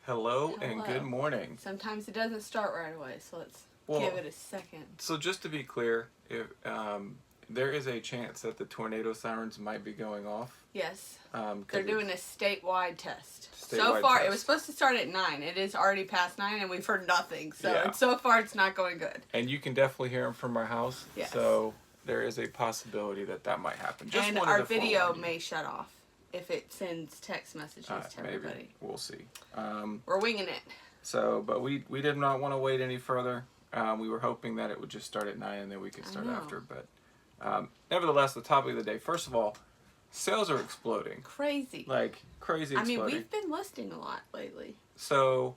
Hello and good Hello. morning. Sometimes it doesn't start right away, so let's Well, give it a second. so just to be clear, if there is a chance that the tornado sirens might be going off, Yes, 'cause they're doing a it's statewide test. So statewide far, it test. was supposed to start at 9. It is already past 9, and we've heard nothing. So Yeah. so far, it's not going good. And you can definitely hear them from our house. Yes. So there is a possibility that that might happen. Just And wanted our to video forewarn you. may shut off if it sends text messages to Maybe everybody. we'll see. We're winging it. But we did not want to wait any further. We were hoping that it would just start at 9 and then we could start know. after. But nevertheless, the topic of the day. First of all, sales are exploding. Crazy. Like crazy I mean, exploding. we've been listing a lot lately. So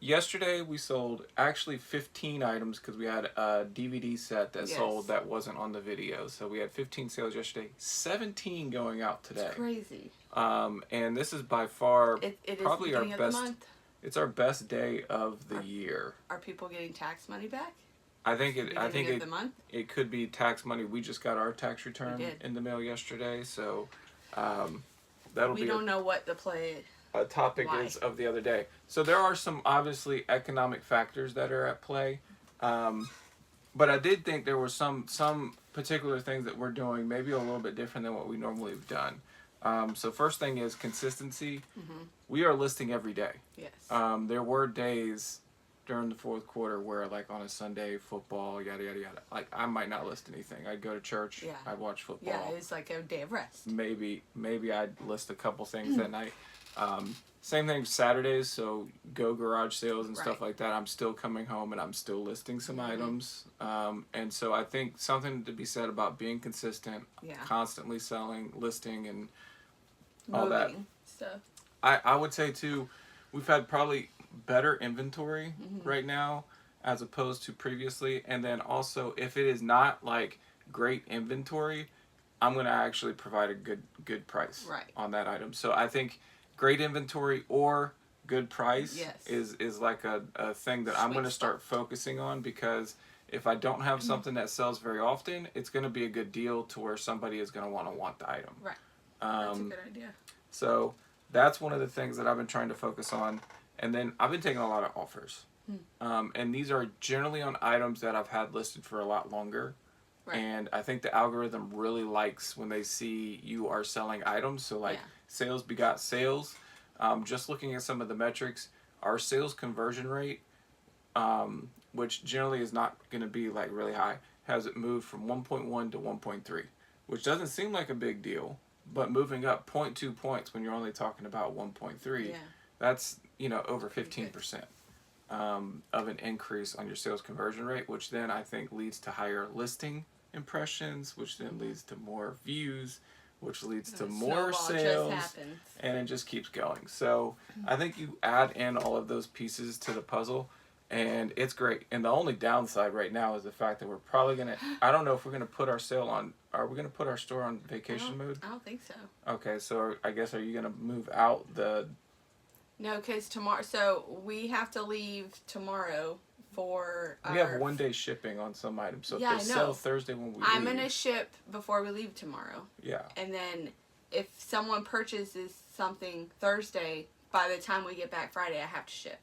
yesterday we sold actually 15 items because we had a DVD set that Yes. sold that wasn't on the video. So we had 15 sales yesterday, 17 going out today. It's crazy. And this is by far It is probably the our beginning of best. the month. It's our best day of the year. Are people getting tax money back? I think Beginning of the month? it could be tax money. We just got our tax return did. in the mail yesterday, so that'll We be don't know what to play. a topic Why? is of the other day. So there are some obviously economic factors that are at play, but I did think there were some particular things that we're doing maybe a little bit different than what we normally have done. So first thing is consistency. We are listing every day. Yes. There were days during the fourth quarter where, like on a Sunday, football, yada yada yada. Like I might not list anything. I'd go to church. Yeah. I'd watch football. Yeah, it's like a day of rest. Maybe I'd list a couple things that night. Same thing Saturdays. So go garage sales and stuff Right. like that. I'm still coming home and I'm still listing some items. And so I think something to be said about being consistent, Yeah. constantly selling, listing, and all Moving that. stuff. I would say too, we've had probably better inventory right now as opposed to previously. And then also, if it is not like great inventory, I'm going to actually provide a good price Right. on that item. So I think great inventory or good price Yes. is like a thing that I'm Sweet going to start spot. focusing on, because if I don't have something that sells very often, it's going to be a good deal to where somebody is going to want the item. Right. That's a Um, good idea. so that's one of the things that I've been trying to focus on. And then I've been taking a lot of offers. And these are generally on items that I've had listed for a lot longer. Right. And I think the algorithm really likes when they see you are selling items. So like Yeah. sales begot sales. Just looking at some of the metrics, our sales conversion rate, which generally is not going to be like really high, has it moved from 1.1 to 1.3, which doesn't seem like a big deal. But moving up 0.2 points when you're only talking about 1.3, Yeah. that's, over 15% of an increase on your sales conversion rate, which then I think leads to higher listing impressions, which then leads to more views, which leads to more Snowball sales, just happens. and it just keeps going. So I think you add in all of those pieces to the puzzle, and it's great. And the only downside right now is the fact that we're probably gonna, I don't know if we're gonna put our sale on, are we gonna put our store on vacation mode? I don't think so. Okay, so I guess are you gonna move out the, No, because tomorrow. So we have to leave tomorrow for. we have 1 day shipping on some items, so Yeah, if they I know. sell Thursday when we I'm leave, gonna ship before we leave tomorrow, yeah, and then if someone purchases something Thursday, by the time we get back Friday, I have to ship.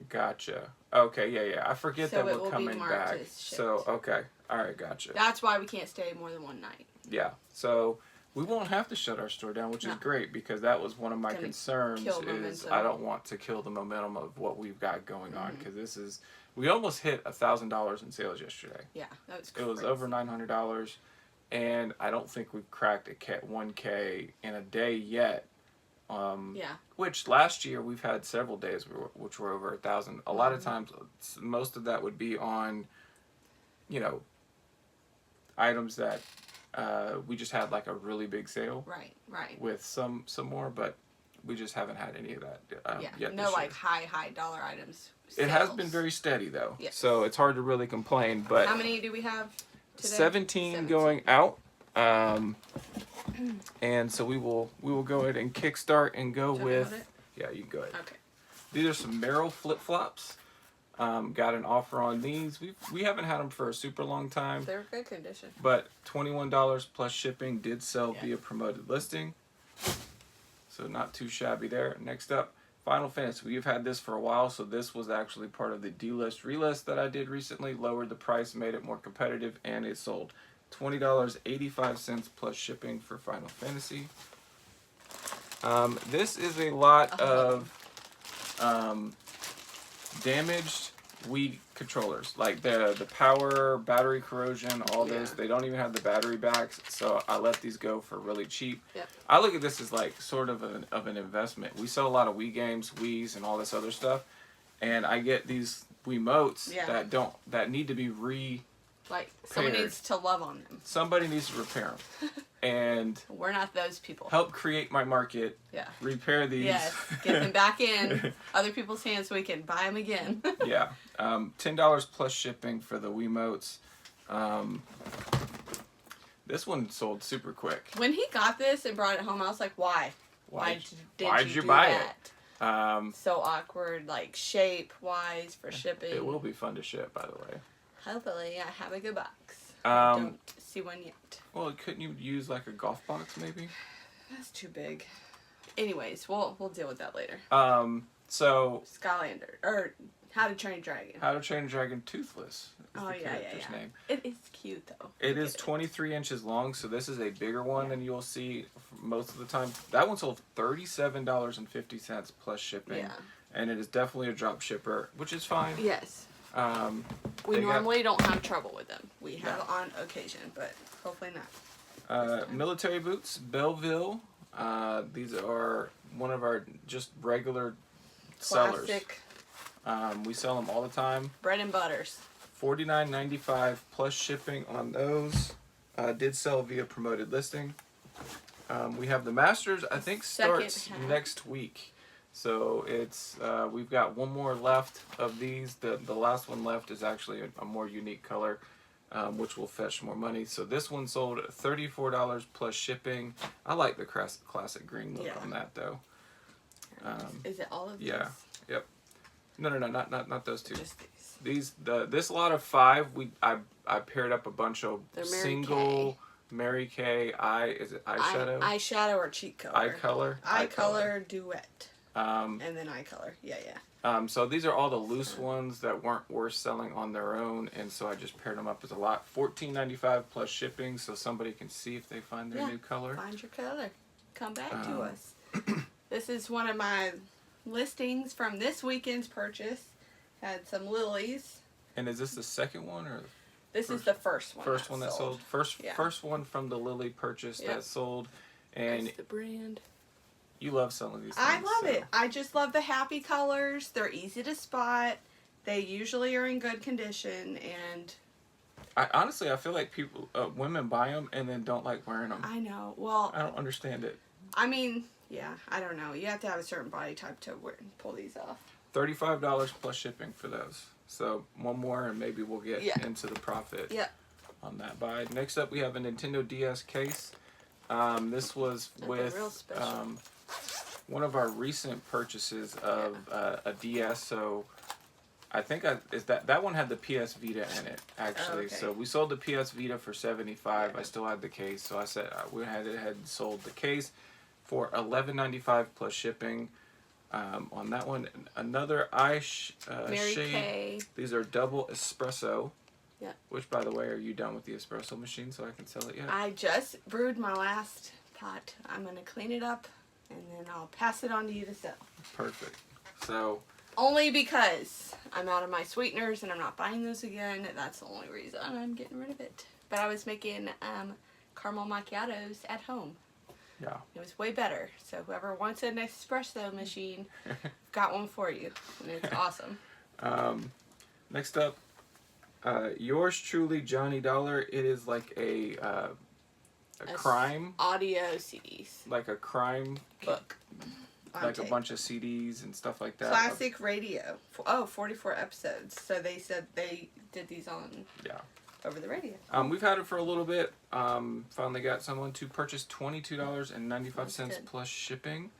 gotcha. Okay, yeah, I forget So that it we're will be coming marked back. as shipped. So okay, all right, gotcha. That's why we can't stay more than one night. Yeah, so we won't have to shut our store down, which is No. great, because that was one of my Gonna concerns. kill Is momentum. I don't want to kill the momentum of what we've got going on, Mm-hmm. because this is, we almost hit $1,000 in sales yesterday. Yeah, that was. It was crazy. over $900, and I don't think we've cracked 1K in a day yet. Yeah. Which last year we've had several days which were over 1,000. A lot of Mm-hmm. times, most of that would be on, items that we just had like a really big sale Right. with some more, but we just haven't had any of that Yeah. yet. No, this like year. high dollar items. It has sales. been very steady though, Yes. so it's hard to really complain. But How many do we have today? 17 going out. And so we will go ahead and kickstart and go Should I with, hold it? yeah, you can go ahead. Okay. These are some Merrill flip-flops. Got an offer on these. We haven't had them for a super long time, They're good condition. but $21 plus shipping did sell Yeah. via promoted listing. So not too shabby there. Next up, Final Fantasy. We've had this for a while, so this was actually part of the delist relist that I did recently. Lowered the price, made it more competitive, and it sold $20.85 plus shipping for Final Fantasy. This is a lot of damaged Wii controllers, like the power, battery corrosion, all those. They don't even have the battery backs, so I let these go for really cheap. Yep. I look at this as like sort of an investment. We sell a lot of Wii games, Wii's, and all this other stuff, and I get these Wiimotes that need to be like someone needs to love on them. Somebody needs to repair them, and we're not those people. Help create my market. Yeah. Repair these. Yes. Get them back in other people's hands so we can buy them again. Yeah. $10 plus shipping for the Wiimotes. This one sold super quick. When he got this and brought it home, I was like, why? Why'd you do buy that? it? So awkward, like shape-wise for shipping. It will be fun to ship, by the way. Hopefully, I have a good box. I don't see one yet. Well, couldn't you use like a golf box, maybe? That's too big. Anyways, we'll deal with that later. So Skylander, or How to Train a Dragon. How to Train a Dragon Toothless is Oh the yeah. character's name. It is cute though. It is 23 inches long, so this is a bigger one than you'll see most of the time. That one sold $37.50 plus shipping. Yeah. And it is definitely a drop shipper, which is fine. Yes. We normally don't have trouble with them. We have on occasion, but hopefully not. Military boots, Belleville. These are one of our just regular sellers. Classic. We sell them all the time. Bread and butters. $49.95 plus shipping on those. Did sell via promoted listing. We have the Masters. I think starts next week. So it's we've got one more left of these. The last one left is actually a more unique color, which will fetch more money. So this one sold $34 plus shipping. I like the classic green look on that though. Is it all of these? Yeah. Yep. No, not those two. Just these. This lot of 5. I paired up a bunch of They're Mary single Kay. Mary Kay is it eyeshadow? Eyeshadow or cheek color. Eye color. Eye color duet. And then eye color. Yeah. So these are all the loose ones that weren't worth selling on their own, and so I just paired them up as a lot. $14.95 plus shipping, so somebody can see if they find their new color. Find your color. Come back to us. This is one of my listings from this weekend's purchase. Had some lilies. And is this the second one or? This is the first one. First one that sold. First one from the Lily purchase that sold, and that's the brand. You love selling these things. I love it. I just love the happy colors. They're easy to spot. They usually are in good condition, and I feel like women buy them and then don't like wearing them. I know. Well, I don't understand it. I mean, yeah, I don't know. You have to have a certain body type to pull these off. $35 plus shipping for those. So one more, and maybe we'll get into the profit on that buy. Next up, we have a Nintendo DS case. This was with one of our recent purchases of a DS. So I think that one had the PS Vita in it actually. Okay. So we sold the PS Vita for $75. I still had the case, so I said we had sold the case for $11.95 plus shipping. On that one, another Mary shade. Kay. These are double espresso. Yeah. Which, by the way, are you done with the espresso machine so I can sell it yet? I just brewed my last pot. I'm gonna clean it up, and then I'll pass it on to you to sell. Perfect. So. Only because I'm out of my sweeteners and I'm not buying those again. That's the only reason I'm getting rid of it. But I was making caramel macchiatos at home. Yeah. It was way better. So whoever wants an espresso machine, got one for you. And it's awesome. Next up, yours truly, Johnny Dollar. It is like a crime. Audio CDs. Like a crime book. Like a bunch of CDs and stuff like that. Classic radio. 44 episodes. So they said they did these on. Yeah. Over the radio. We've had it for a little bit. Finally got someone to purchase $22.95 plus shipping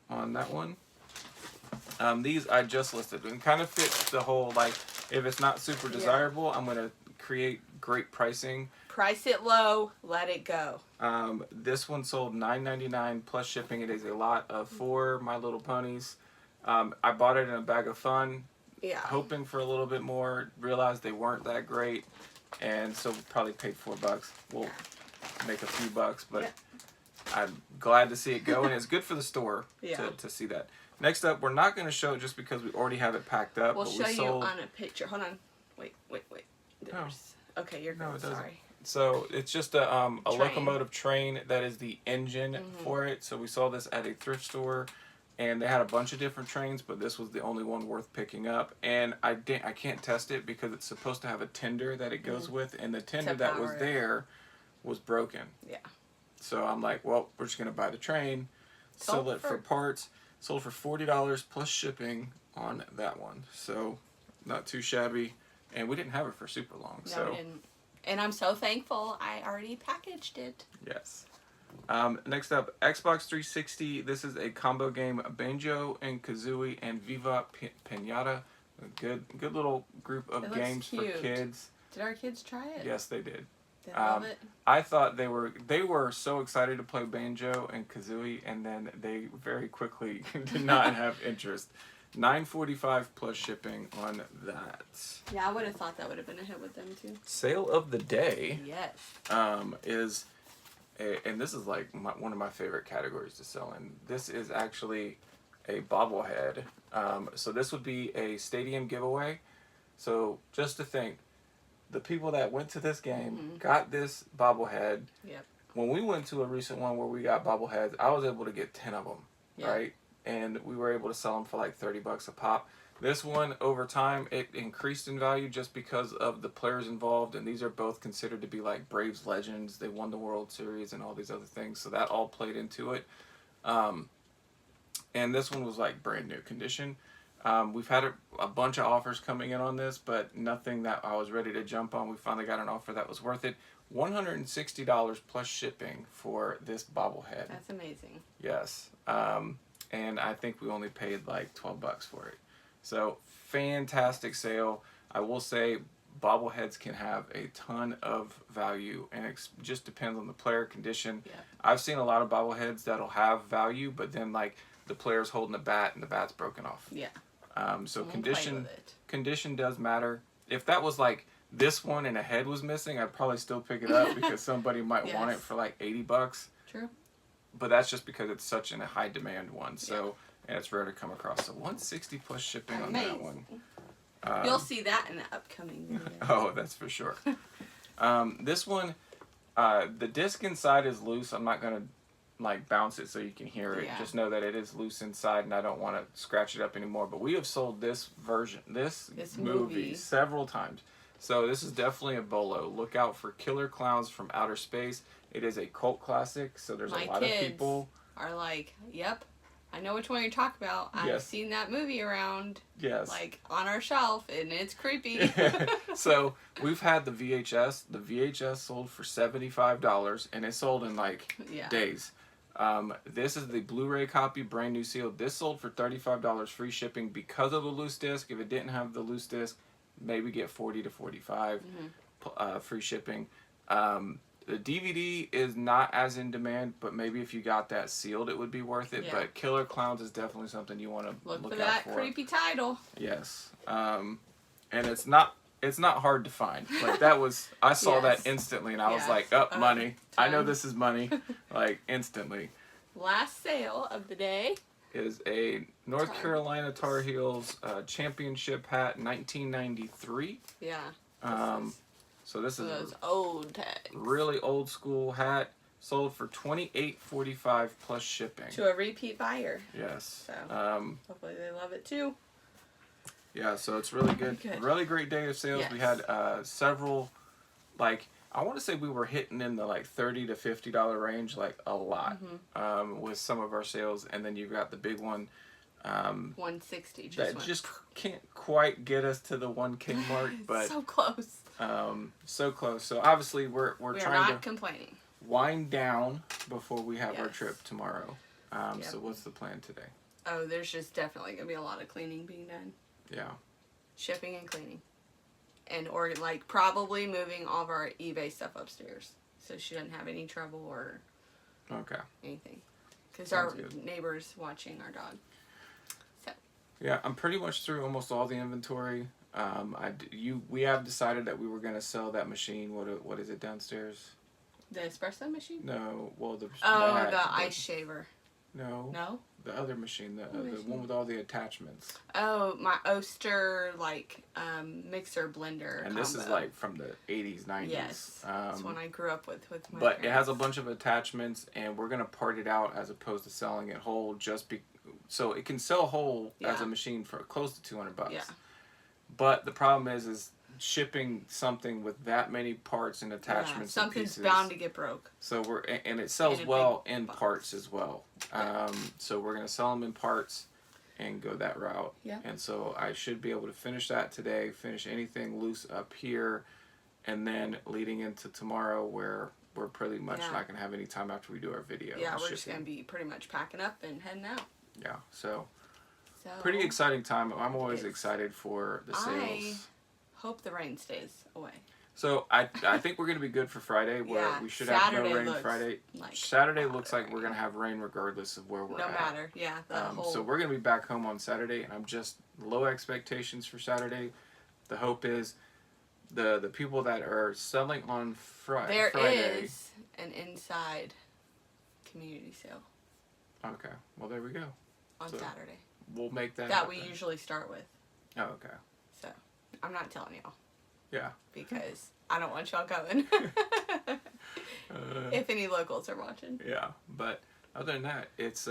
on that one. These I just listed and kind of fit the whole like if it's not super desirable, I'm gonna create great pricing. Price it low, let it go. This one sold $9.99 plus shipping. It is a lot of 4 My Little Ponies. I bought it in a bag of fun, Yeah. hoping for a little bit more. Realized they weren't that great, and so probably paid $4. We'll make a few bucks, but Yeah. I'm glad to see it go, and it's good for the store Yeah. to see that. Next up, we're not going to show it just because we already have it packed up. We'll but show we you sold. on a picture. Hold on. Wait. There's. Okay, you're good. No, it doesn't. Sorry. So it's just a Train. locomotive train that is the engine for it. So we saw this at a thrift store, and they had a bunch of different trains, but this was the only one worth picking up. And I can't test it because it's supposed to have a tender that it goes with, and the tender that was power it. there was broken. Yeah. So I'm like, well, we're just gonna buy the train, sell Sold it for for- parts. Sold for $40 plus shipping on that one. So not too shabby, and we didn't have it for super long. No, so we didn't. And I'm so thankful I already packaged it. yes. Next up, Xbox 360. This is a combo game, Banjo and Kazooie and Viva Pinata. A good little group of It looks games for cute. kids. Did our kids try it? Yes, they did. They love Um, it. I thought they were so excited to play Banjo and Kazooie, and then they very quickly did not have interest. $9.45 plus shipping on that. Yeah, I would have thought that would have been a hit with them too. Sale of the day Yes. is, and this is like one of my favorite categories to sell in. This is actually a bobblehead. So this would be a stadium giveaway. So just to think, the people that went to this game got this bobblehead. Yep. When we went to a recent one where we got bobbleheads, I was able to get 10 of them, Yeah. right? And we were able to sell them for like $30 a pop. This one, over time, it increased in value just because of the players involved, and these are both considered to be like Braves legends. They won the World Series and all these other things, so that all played into it. And this one was like brand new condition. We've had a bunch of offers coming in on this, but nothing that I was ready to jump on. We finally got an offer that was worth it. $160 plus shipping for this bobblehead. That's amazing. Yes. And I think we only paid like $12 for it. So fantastic sale. I will say bobbleheads can have a ton of value, and it just depends on the player condition. Yeah. I've seen a lot of bobbleheads that'll have value, but then like the player's holding a bat and the bat's broken off. Yeah. So Won't play condition with it. condition does matter. If that was like this one and a head was missing, I'd probably still pick it up because somebody might want it Yes. for like $80. True. But that's just because it's such a high demand one. So and it's rare to come across. So $160 plus shipping on that one. You'll see that in the upcoming video. Oh, that's for sure. This one, the disc inside is loose. I'm not gonna like bounce it so you can hear it. Yeah. Just know that it is loose inside, and I don't want to scratch it up anymore. But we have sold this version, this movie, movie. several times. So this is definitely a bolo. Look out for Killer Clowns from Outer Space. It is a cult classic, so there's My a lot of kids people. are like, yep, I know which one you're talking about. I've Yes. seen that movie around, Yes. like, on our shelf, and it's creepy. So we've had the VHS. The VHS sold for $75, and it sold in like Yeah. days. This is the Blu-ray copy, brand new sealed. This sold for $35 free shipping because of the loose disc. If it didn't have the loose disc, maybe get $40 to $45 free shipping. The DVD is not as in demand, but maybe if you got that sealed, it would be worth it. Yeah. But Killer Clowns is definitely something you want to Look look for out that for. creepy title. Yes. And it's not hard to find. Like that was I saw Yes. that instantly and I was Yes. like, oh, money. I know Time. this is money. Like instantly. Last sale of the day. Is a North Tar Carolina Tar Heels championship hat, 1993. Yeah. So this is Those old tags. really old school hat. Sold for $28.45 plus shipping. To a repeat buyer. Yes. So. Hopefully they love it too. Yeah, so it's really good. Good. Really great day of sales. We Yes. had several, like, I want to say we were hitting in the like $30 to $50 range, like a lot, with some of our sales. And then you've got the big one 160 just that went. just can't quite get us to the 1K mark, but so close. so close. So obviously we're We are trying not to complaining. wind down before we have our Yes. trip tomorrow. Yep. So what's the plan today? Oh, there's just definitely gonna be a lot of cleaning being done. Yeah. Shipping and cleaning. And or like probably moving all of our eBay stuff upstairs. So she doesn't have any trouble or Okay. anything. Because our Sounds good. neighbor's watching our dog. So Yeah, I'm pretty much through almost all the inventory. We have decided that we were gonna sell that machine. What is it downstairs? The espresso machine? No, well Oh, that, the ice shaver. no, No? the other machine, the machine? one with all the attachments. Oh, my Oster, mixer blender And this is combo. like from the 80s, 90s. Yes. That's one I grew up with my But it has parents. a bunch of attachments, and we're gonna part it out as opposed to selling it whole. So it can sell whole as Yeah. a machine for close to $200. Yeah. But the problem is shipping something with that many parts and Yeah, attachments. And something's pieces. bound to get broke. So and it sells In a well big in box. parts as well. So we're gonna sell them in parts and go that route. Yeah. And so I should be able to finish that today. Finish anything loose up here, and then leading into tomorrow, where we're pretty much Yeah. not gonna have any time after we do our video. Yeah, and we're just shipping. gonna be pretty much packing up and heading out. Yeah. So So pretty exciting time. I'm always It's- excited for the sales. hope the rain stays away. So I think we're gonna be good for Friday. Where Yeah, we should Saturday have no rain looks Friday. like Saturday a lot looks of like we're rain. gonna have rain regardless of where we're No at. matter, yeah. The whole So we're gonna be back home on Saturday, and I'm just low expectations for Saturday. The hope is the people that are selling on there Friday. is an inside community sale Okay, well there we go. on So Saturday We'll make that. that we happen. usually start with. Oh, okay. So I'm not telling y'all Yeah. because I don't want y'all going. If any locals are watching. Yeah, but other than that, it's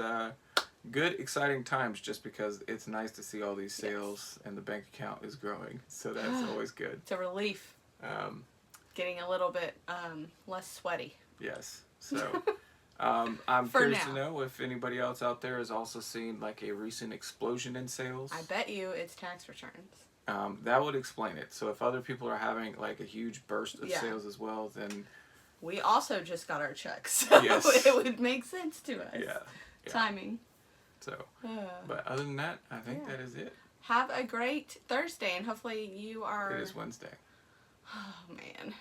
good, exciting times. Just because it's nice to see all these sales and the bank account is growing, so that's always good. It's a relief. Um, Getting a little bit less sweaty. yes. So I'm For curious to now. know if anybody else out there has also seen like a recent explosion in sales. I bet you it's tax returns. That would explain it. So if other people are having like a huge burst of Yeah. sales as well, then We also just got our checks, so Yes. it would make sense to us. yeah. Timing. So, Uh, but other than that, I think Yeah. that is it. have a great Thursday, and hopefully you are. It is Wednesday. Oh man,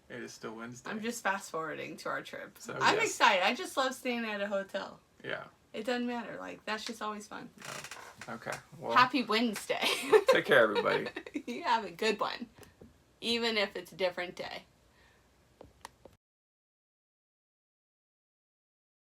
It is still Wednesday. I'm just fast forwarding to our trip. So, I'm yes. excited. I just love staying at a hotel. Yeah. It doesn't matter. Like that's just always fun. Okay. Well, Happy Wednesday. take care, everybody. You have a good one, even if it's a different day.